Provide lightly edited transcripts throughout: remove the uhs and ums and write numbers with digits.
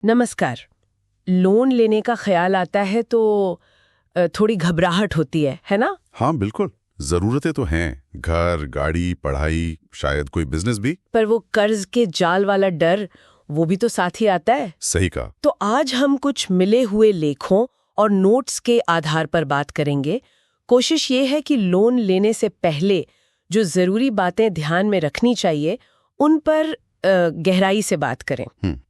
नमस्कार। लोन लेने का ख्याल आता है तो थोड़ी घबराहट होती है ना? हाँ बिल्कुल, जरूरतें तो हैं, घर, गाड़ी, पढ़ाई, शायद कोई बिजनेस भी। पर वो कर्ज के जाल वाला डर, वो भी तो साथ ही आता है। सही कहा। तो आज हम कुछ मिले हुए लेखों और नोट्स के आधार पर बात करेंगे। कोशिश ये है कि लोन लेने से पहले जो जरूरी बातें ध्यान में रखनी चाहिए, उन पर गहराई से बात करें।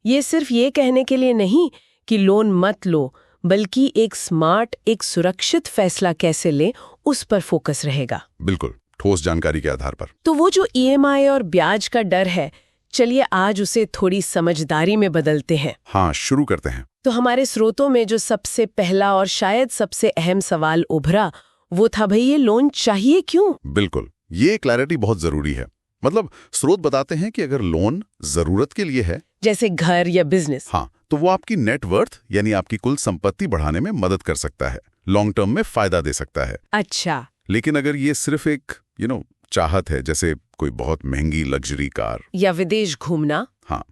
ये सिर्फ ये कहने के लिए नहीं कि लोन मत लो, बल्कि एक स्मार्ट, एक सुरक्षित फैसला कैसे लें, उस पर फोकस रहेगा। बिल्कुल, ठोस जानकारी के आधार पर। तो वो जो ईएमआई और ब्याज का डर है, चलिए आज उसे थोड़ी समझदारी में बदलते हैं। हाँ, शुरू करते हैं। तो हमारे स्रोतों में जो सबसे पहला और शायद सबसे अहम सवाल उभरा, वो था भाई ये लोन चाहिए क्यों? बिल्कुल, ये क्लैरिटी बहुत जरूरी है। मतलब स्रोत बताते हैं कि अगर लोन जरूरत के लिए है, जैसे घर या बिजनेस, हाँ, तो वो आपकी नेटवर्थ यानी आपकी कुल संपत्ति बढ़ाने में मदद कर सकता है, लॉन्ग टर्म में फायदा दे सकता है। अच्छा। लेकिन अगर ये सिर्फ एक चाहत है, जैसे कोई बहुत महंगी लग्जरी कार या विदेश घूमना, हाँ,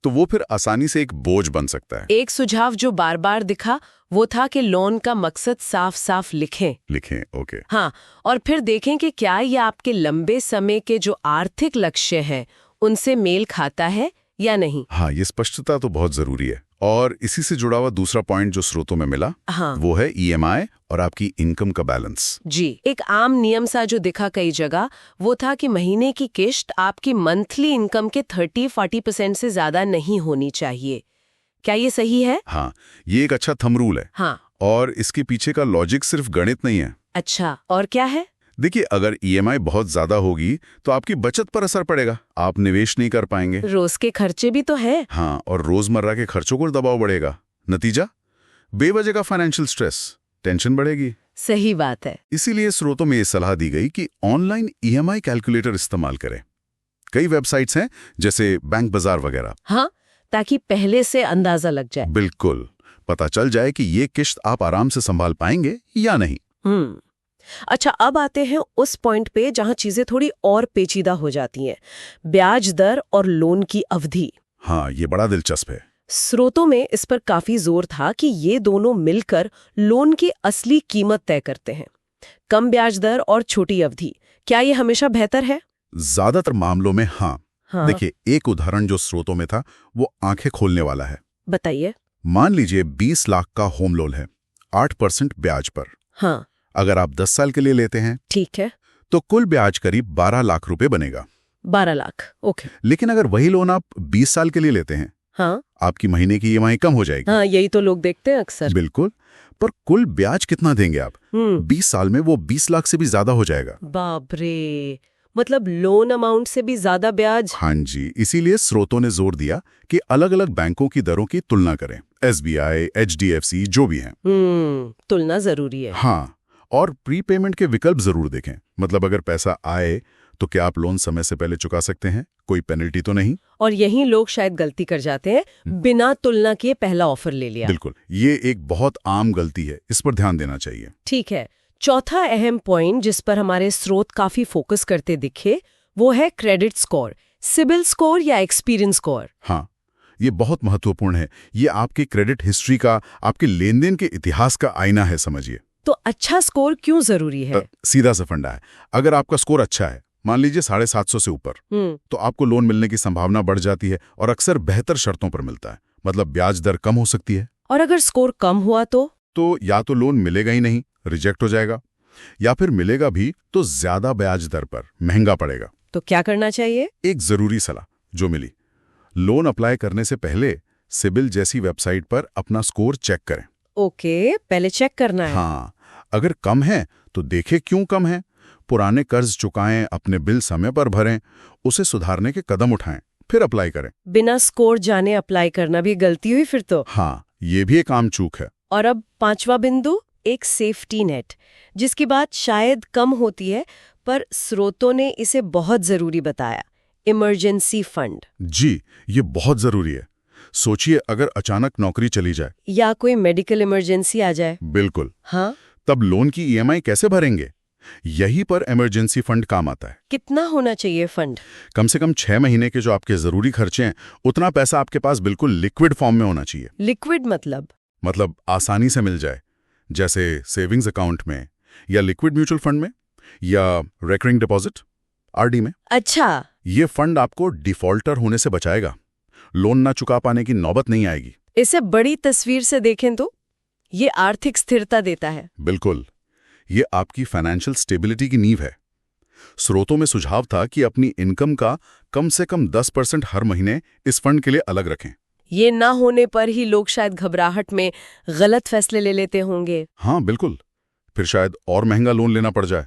तो वो फिर आसानी से एक बोझ बन सकता है। एक सुझाव जो बार बार दिखा वो था कि लोन का मकसद साफ साफ लिखें। ओके। हाँ, और फिर देखें कि क्या ये आपके लंबे समय के जो आर्थिक लक्ष्य हैं उनसे मेल खाता है या नहीं। हाँ, ये स्पष्टता तो बहुत जरूरी है। और इसी से जुड़ा हुआ दूसरा पॉइंट जो स्रोतों में मिला, हाँ, वो है ईएमआई और आपकी इनकम का बैलेंस। जी, एक आम नियम सा जो दिखा कई जगह, वो था कि महीने की किश्त आपकी मंथली इनकम के 30-40% से ज्यादा नहीं होनी चाहिए। क्या ये सही है? हाँ, ये एक अच्छा थंब रूल है। हाँ। और इसके पीछे का लॉजिक सिर्फ गणित नहीं है। अच्छा, और क्या है? देखिए, अगर ईएमआई बहुत ज्यादा होगी तो आपकी बचत पर असर पड़ेगा, आप निवेश नहीं कर पाएंगे। रोज के खर्चे भी तो है। हाँ, और रोजमर्रा के खर्चों को दबाव बढ़ेगा। नतीजा, बेवजह का फाइनेंशियल स्ट्रेस, टेंशन बढ़ेगी। सही बात है। इसीलिए स्रोतों में ये सलाह दी गई कि ऑनलाइन ईएमआई कैलकुलेटर इस्तेमाल करें। कई वेबसाइट्स हैं, जैसे बैंक बाजार वगैरह। हाँ, ताकि पहले से अंदाजा लग जाए। बिल्कुल, पता चल जाए कि ये किश्त आप आराम से संभाल पाएंगे या नहीं। अच्छा, अब आते हैं उस पॉइंट पे जहां चीजें थोड़ी और पेचीदा हो जाती हैं, ब्याज दर और लोन की अवधि। हाँ, ये बड़ा दिलचस्प है। स्रोतों में इस पर काफी जोर था कि ये दोनों मिलकर लोन की असली कीमत तय करते हैं। कम ब्याज दर और छोटी अवधि, क्या ये हमेशा बेहतर है? ज्यादातर मामलों में हाँ। देखिए, एक उदाहरण जो स्रोतों में था वो आंखें खोलने वाला है। बताइए। मान लीजिए 20 लाख का होम लोन है, 8% ब्याज पर। हाँ। अगर आप 10 साल के लिए लेते हैं, ठीक है, तो कुल ब्याज करीब 12 लाख रुपए बनेगा। 12 लाख, ओके। लेकिन अगर वही लोन आप 20 साल के लिए लेते हैं, हाँ, आपकी महीने की ईएमआई कम हो जाएगी। हाँ, यही तो लोग देखते हैं अक्सर। बिल्कुल, पर कुल ब्याज कितना देंगे आप? 20 साल में वो 20 लाख से भी ज्यादा हो जाएगा। बाप रे, मतलब लोन अमाउंट से भी ज्यादा ब्याज। हाँ जी, इसीलिए स्रोतों ने जोर दिया कि अलग अलग बैंकों की दरों की तुलना करें, एसबीआई, एचडीएफसी जो भी हैं। तुलना जरूरी है। हाँ, और प्रीपेमेंट के विकल्प जरूर देखें। मतलब अगर पैसा आए तो क्या आप लोन समय से पहले चुका सकते हैं, कोई पेनल्टी तो नहीं। और यही लोग शायद गलती कर जाते हैं, बिना तुलना किए पहला ऑफर ले लिया। बिल्कुल, ये एक बहुत आम गलती है, इस पर ध्यान देना चाहिए। ठीक है, चौथा अहम पॉइंट जिस पर हमारे स्रोत काफी फोकस करते दिखे, वो है क्रेडिट स्कोर, सिबिल स्कोर या एक्सपीरियंस स्कोर। हाँ, ये बहुत महत्वपूर्ण है। ये आपके क्रेडिट हिस्ट्री का, आपके लेन देन के इतिहास का आईना है, समझिए। तो अच्छा स्कोर क्यों जरूरी है? सीधा सा फंडा है। अगर आपका स्कोर अच्छा है, मान लीजिए 750 से ऊपर, तो आपको लोन मिलने की संभावना बढ़ जाती है और अक्सर बेहतर शर्तों पर मिलता है। मतलब ब्याज दर कम हो सकती है। और अगर स्कोर कम हुआ तो या तो लोन मिलेगा ही नहीं, रिजेक्ट हो जाएगा, या फिर मिलेगा भी तो ज्यादा ब्याज दर पर, महंगा पड़ेगा। तो क्या करना चाहिए? एक जरूरी सलाह जो मिली, लोन अप्लाई करने से पहले सिबिल जैसी वेबसाइट पर अपना स्कोर चेक करें। ओके, पहले चेक करना है। हाँ, अगर कम है तो देखें क्यों कम है, पुराने कर्ज चुकाएं, अपने बिल समय पर भरें, उसे सुधारने के कदम उठाएं, फिर अप्लाई करें। बिना स्कोर जाने अप्लाई करना भी गलती हुई फिर तो। हाँ, ये भी एक आम चूक है। और अब पांचवा बिंदु, एक सेफ्टी नेट, जिसकी बात शायद कम होती है, पर स्रोतों ने इसे बहुत जरूरी बताया, इमरजेंसी फंड। जी, ये बहुत जरूरी है। सोचिए, अगर अचानक नौकरी चली जाए या कोई मेडिकल इमरजेंसी आ जाए। बिल्कुल। हाँ, तब लोन की ईएमआई कैसे भरेंगे? यही पर इमरजेंसी फंड काम आता है। कितना होना चाहिए फंड? कम से कम 6 महीने के जो आपके जरूरी खर्चे हैं, उतना पैसा आपके पास बिल्कुल लिक्विड फॉर्म में होना चाहिए। लिक्विड मतलब आसानी से मिल जाए, जैसे सेविंग्स अकाउंट में या लिक्विड म्यूचुअल फंड में या रेकरिंग डिपॉजिट आरडी में। अच्छा, ये फंड आपको डिफॉल्टर होने से बचाएगा, लोन ना चुका पाने की नौबत नहीं आएगी। इसे बड़ी तस्वीर से देखें तो ये आर्थिक स्थिरता देता है। बिल्कुल, ये आपकी फाइनेंशियल स्टेबिलिटी की नींव है। स्रोतों में सुझाव था कि अपनी इनकम का कम से कम 10% हर महीने इस फंड के लिए अलग रखें। ये ना होने पर ही लोग शायद घबराहट में गलत फैसले ले लेते होंगे। हाँ बिल्कुल, फिर शायद और महंगा लोन लेना पड़ जाए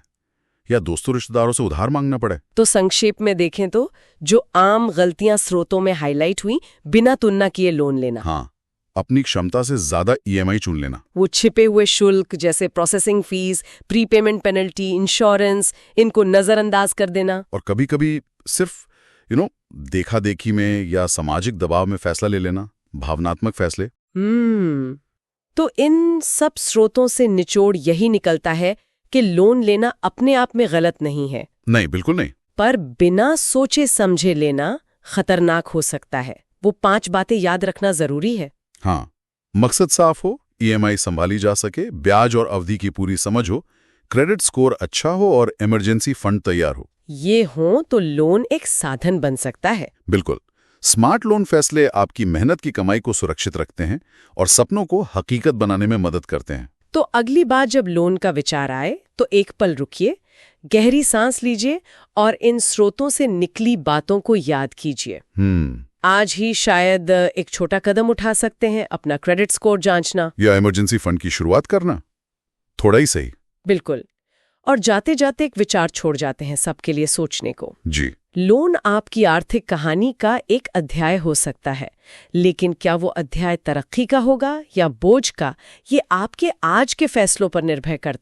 या दोस्तों रिश्तेदारों से उधार मांगना पड़े। तो संक्षेप में देखें तो जो आम गलतियां स्रोतों में हाईलाइट हुई, बिना तुलना किए लोन लेना। हाँ, अपनी क्षमता से ज्यादा ईएमआई चुन लेना। वो छिपे हुए शुल्क जैसे processing fees, prepayment penalty, insurance, इनको नजरअंदाज कर देना। और कभी-कभी सिर्फ देखा देखी में या सामाजिक दबाव में फैसला ले लेना, भावनात्मक फैसले। तो इन सब स्रोतों से निचोड़ यही निकलता है कि लोन लेना अपने आप में गलत नहीं है। नहीं, बिल्कुल नहीं। पर बिना सोचे समझे लेना खतरनाक हो सकता है। वो 5 बातें याद रखना जरूरी है। हाँ, मकसद साफ हो, ईएमआई संभाली जा सके, ब्याज और अवधि की पूरी समझ हो, क्रेडिट स्कोर अच्छा हो और इमरजेंसी फंड तैयार हो। ये हो तो लोन एक साधन बन सकता है। बिल्कुल, स्मार्ट लोन फैसले आपकी मेहनत की कमाई को सुरक्षित रखते हैं और सपनों को हकीकत बनाने में मदद करते हैं। तो अगली बार जब लोन का विचार आए तो एक पल रुकिए, गहरी सांस लीजिए और इन स्रोतों से निकली बातों को याद कीजिए। आज ही शायद एक छोटा कदम उठा सकते हैं, अपना क्रेडिट स्कोर जांचना या इमरजेंसी फंड की शुरुआत करना, थोड़ा ही सही। बिल्कुल। और जाते जाते एक विचार छोड़ जाते हैं सबके लिए सोचने को। जी, लोन आपकी आर्थिक कहानी का एक अध्याय हो सकता है, लेकिन क्या वो अध्याय तरक्की का होगा या बोझ का, ये आपके आज के फैसलों पर निर्भर करता है।